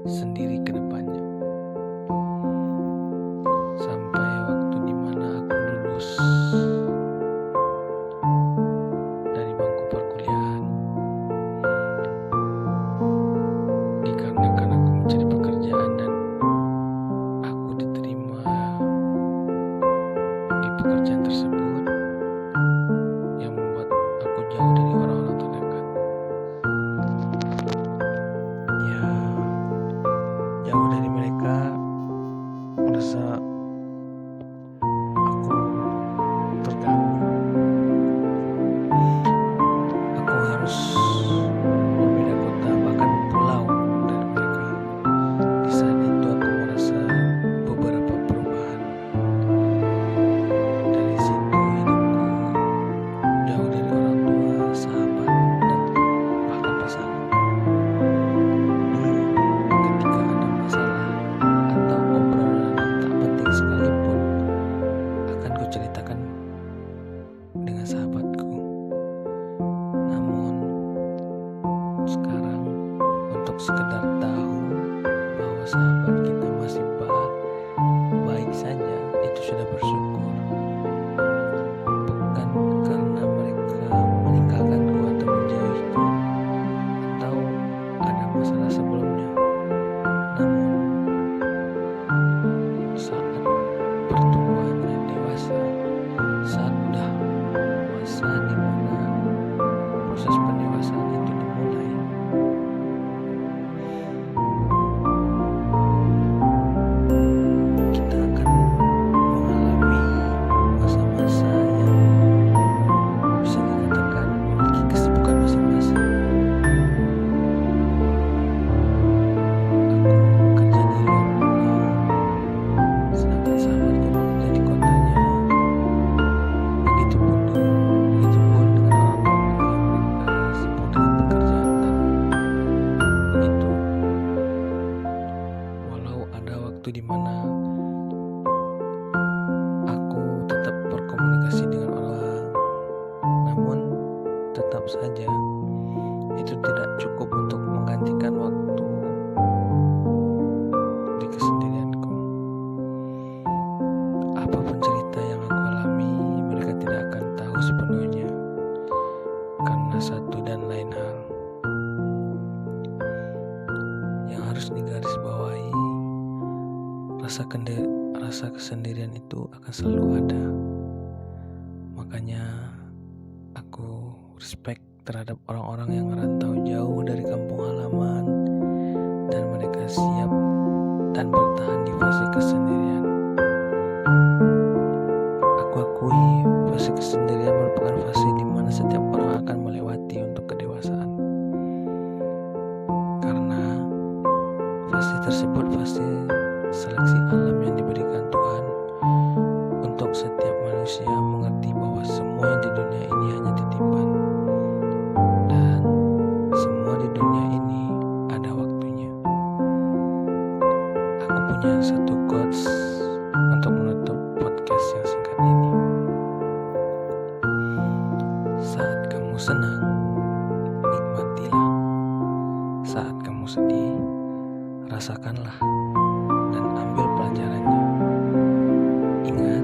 sendiri ke depannya. Sampai waktu dimana aku lulus dari bangku perkuliahan, dikarenakan aku mencari pekerjaan dan aku diterima di pekerjaan tersebut yang membuat aku jauh dari orang-orang terdekat. Ya, jauh dari mereka merasa aku terganggu. Aku harus berbeda kota, bahkan pulau dari mereka. Di saat itu aku merasa beberapa perubahan. Dari situ hidupku jauh dari orang tua, sahabat, dan bahkan pasangan. Dulu ketika ada masalah atau obrolan yang tak penting sekalipun, akan kuceritakan dengan sahabatku. Namun sekarang, untuk sekedar tahu bahwa sahabat kita masih baik saja, itu sudah bersyukur. Bukan karena mereka meninggalkanku atau menjauhiku atau ada masalah sebelumnya, namun saat pertumbuhannya dewasa, saat udah masa dimana proses pendewasaan itu dimulai, kita akan mengalami masa-masa yang bisa dikatakan memiliki kesibukan masing-masing. Aku bekerja di luar pulau, sedangkan sahabatku bekerja di kotanya. Begitupun dengan orang tuaku yang mereka sibuk dengan pekerjaan dan begitu. Walau ada waktu di mana aku tetap berkomunikasi dengan orang, namun tetap saja itu tidak cukup untuk menggantikan waktu di kesendirianku. Apapun cerita yang aku alami, mereka tidak akan tahu sepenuhnya karena satu dan lain hal yang harus digarisbawahi. Rasa kesendirian itu akan selalu ada. Makanya aku respect terhadap orang-orang yang merantau jauh dari kampung halaman dan mereka siap dan bertahan di fase kesendirian. Aku akui fase kesendirian merupakan fase di mana setiap orang akan melewati untuk kedewasaan. Karena fase tersebut fase seleksi alam yang diberikan Tuhan untuk setiap manusia mengerti bahwa semua yang di dunia ini hanya titipan dan semua di dunia ini ada waktunya. Aku punya satu quotes untuk menutup podcast yang singkat ini. Saat kamu senang, nikmatilah. Saat kamu sedih, rasakanlah dan ambil pelajarannya. Ingat,